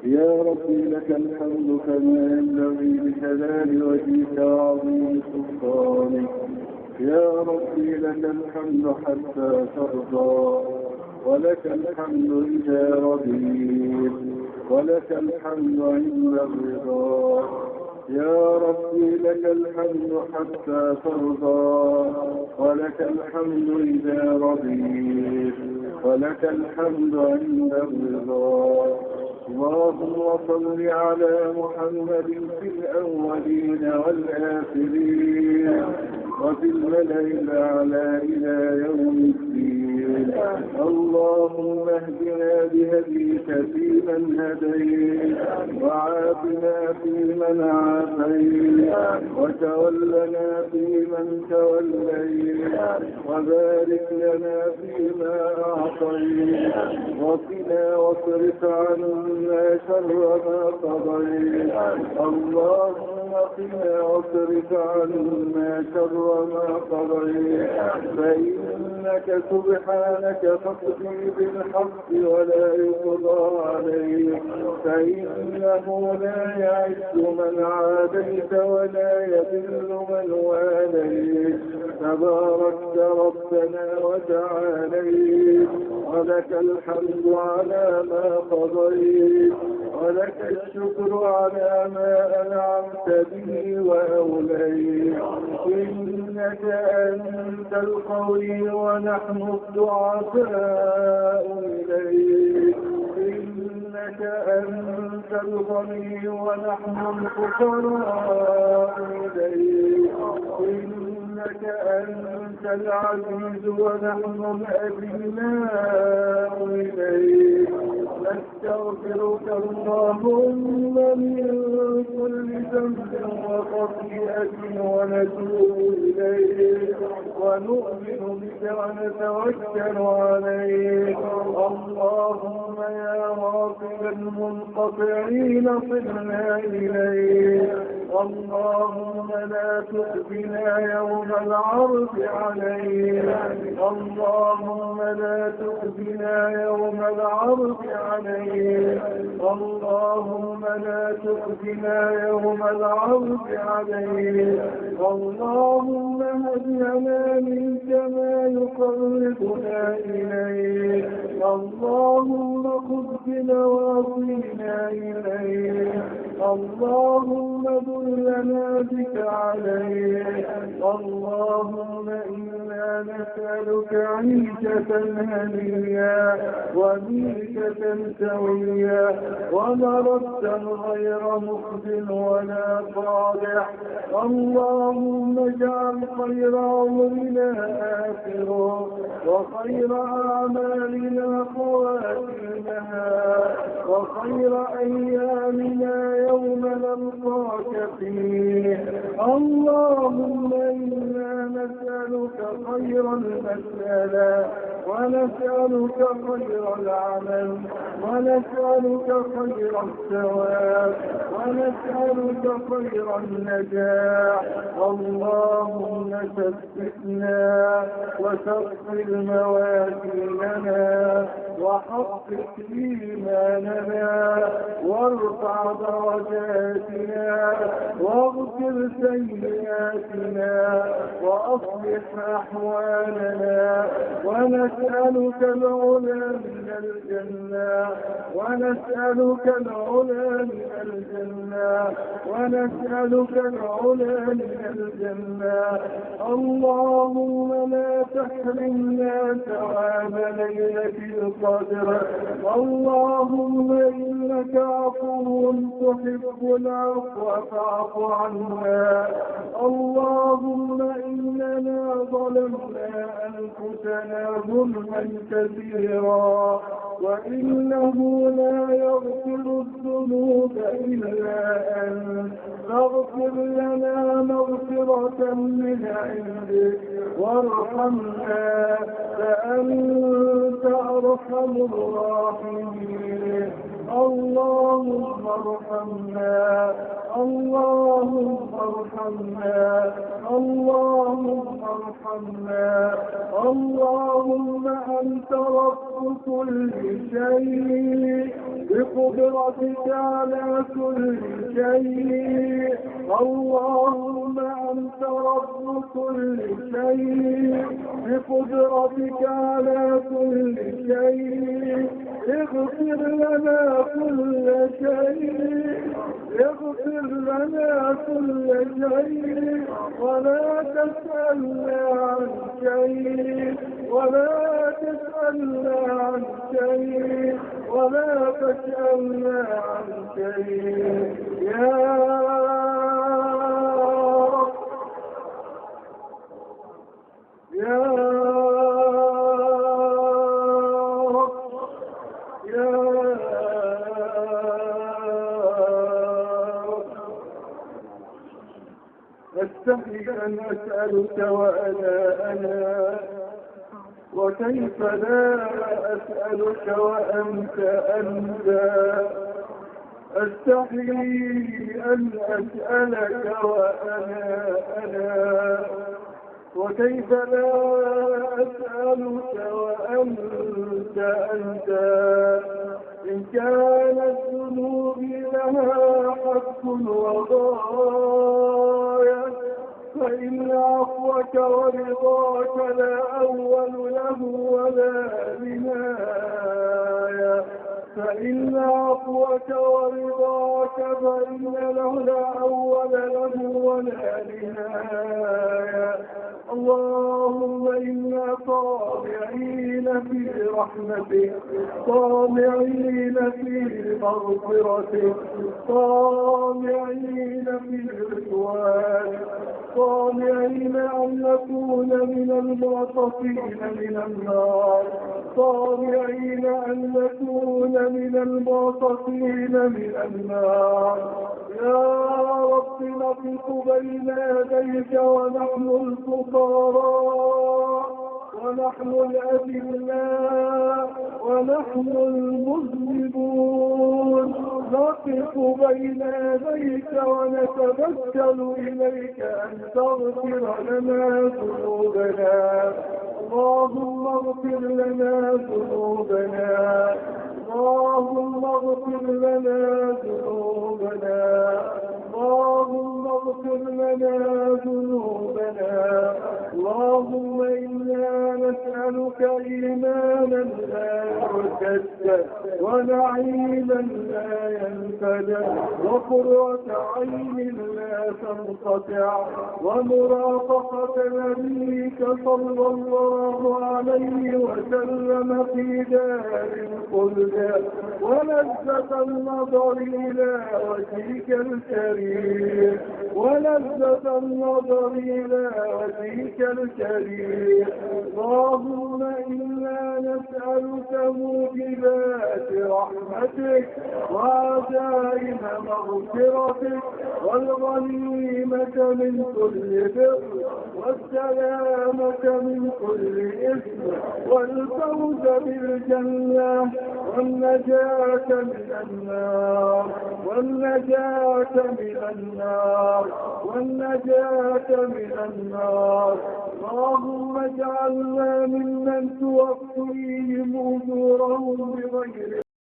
يا ربي لك الحمد كما ينبغي لجلال وجهك وعظيم سلطانك. يا ربي لك الحمد حتى ترضى، ولك الحمد إذا رضيت، ولك الحمد عند الرضا. يا ربي لك الحمد حتى ترضى، ولك الحمد إذا رضيت، ولك الحمد عند الرضا. اللهم صل على محمد في الأولين والآخرين وفي الملأ الأعلى إلى يوم الدين. اللهم اهدنا بهديك فيمن هديت، وعافنا فيمن عافيت، وتولنا فيمن توليت، وبارك لنا فيما أعطيت، وقنا واصرف عنا شر ما قضيت. اللهم قنا واصرف عنا شر ما قضيت، فإنك سبحانك تقضي بالحق ولا يقضى عليك، فإنه لا يعز من عاديت ولا يذل من واليت. تباركت ربنا وتعاليت، ولك الحمد على ما قضيت، ولك الشكر على ما أنعمت به وأوليت. إنك أنت القوي ونحن الضعفاء إليك. إنك أنت الغني ونحن الفقراء إليك. إنك أنت العزيز ونحن الأذلاء إليك. نستغفرك اللهم من كل ذنب وخطيئة ونتوب إليك، ونؤمن بك ونتوكل عليك. اللهم يا واصل المنقطعين صلنا إليك. اللهم لا تخزنا يوم العرض عليك. اللهم لا تخزنا يوم العرض عليك. اللهم لا تخزنا يوم العرض عليك. اللهم هب لنا منك ما يقربنا إليك. اللهم خذ بنواصينا إليك. اللهم دلنا بك عليك. اللهم إنا نسألك عيشة هنية وميتة سوية ومردا غير مخزن ولا صالح. اللهم اجعل خير عمرنا آخره، وخير أعمالنا خواتمها، وخير أيامنا يوم نلقاك فيه. اللهم إنا نسألك خير المسألة، ونسألك خير العمل، ونسألك خير الثواب، ونسألك خير النجاح. اللهم ثبتنا وثقل موازيننا وحقق إيماننا وارفع درجاتنا واغفر سيئاتنا وأصلح أحوالنا. ونسألك العلا من الجنة، ونسألك العلا من الجنة، ونسألك العلا من الجنة. اللهم لا تحرمنا ثواب ليلة القدر. اللهم إنك عفو تحب العفو فاعف عنا. اللهم إننا ظلمنا أنفسنا ظلما كثيرا، وإنه لا يغفر الذنوب إلا أنت. فاغفر لنا مغفرة من عندك وارحمنا، فأنت أرحم الراحمين. اللهم ارحمنا، اللهم ارحمنا، اللهم ارحمنا. اللهم أنت رب كل شيء، بقدرتك على كل شيء. اللهم أنت رب كل شيء بقدرتك على كل شيء. اغفر لنا كل شيء، اغفر لنا كل شيء، ولا تسألنا عن شيء، ولا تسألنا عن شيء، ولا تسألنا عن شيء يا رب يا رب يا رب. أستحي أن أسألك وأنا وكيف لا أسألك وأنت أستحي أن أسألك وأنا وكيف لا أسألك وأنت إن كانت ذنوبي لها حق وغاية فإن عفوك ورضاك لا أول له ولا نهاية. فإن عفوك ورضاك فإن له لا أول له ولا نهاية. اللهم إنا طامعين في رحمتك، طامعين في مغفرتك، طامعين في رضوانك، طامعين أن نكون من المعتصين من النار، طامعين أن نكون من المعتصين من النار. يا رب نقف بين يديك ونحن الفقراء ونحن الأذلاء ونحن المذنبون، نقف بين يديك ونتبتل إليك أن تغفر لنا ذنوبنا. اللهم اغفر لنا ذنوبنا، اللهم اغفر لنا ذنوبنا، اللهم اغفر لنا ذنوبنا. اللهم إنا نسألك إيمانا لا يرتد ونعيما لا ينفد وقرة عين لا تنقطع ومرافقة نبيك صلى الله عليه وسلم في دار الخلد ولذة النظر إلى وجهك الكريم، ولذة النظر إلى وجهك الكريم. اللهم إنا نسألك موجبات رحمتك وعزائم مغفرتك والغنيمة من كل بر والسلامة من كل إثم والفوز بالجنة والنجاة من النار، والنجاة من النار، والنجاة من النار. اللهم اجعلنا ممن توفيهم أجورهم بغير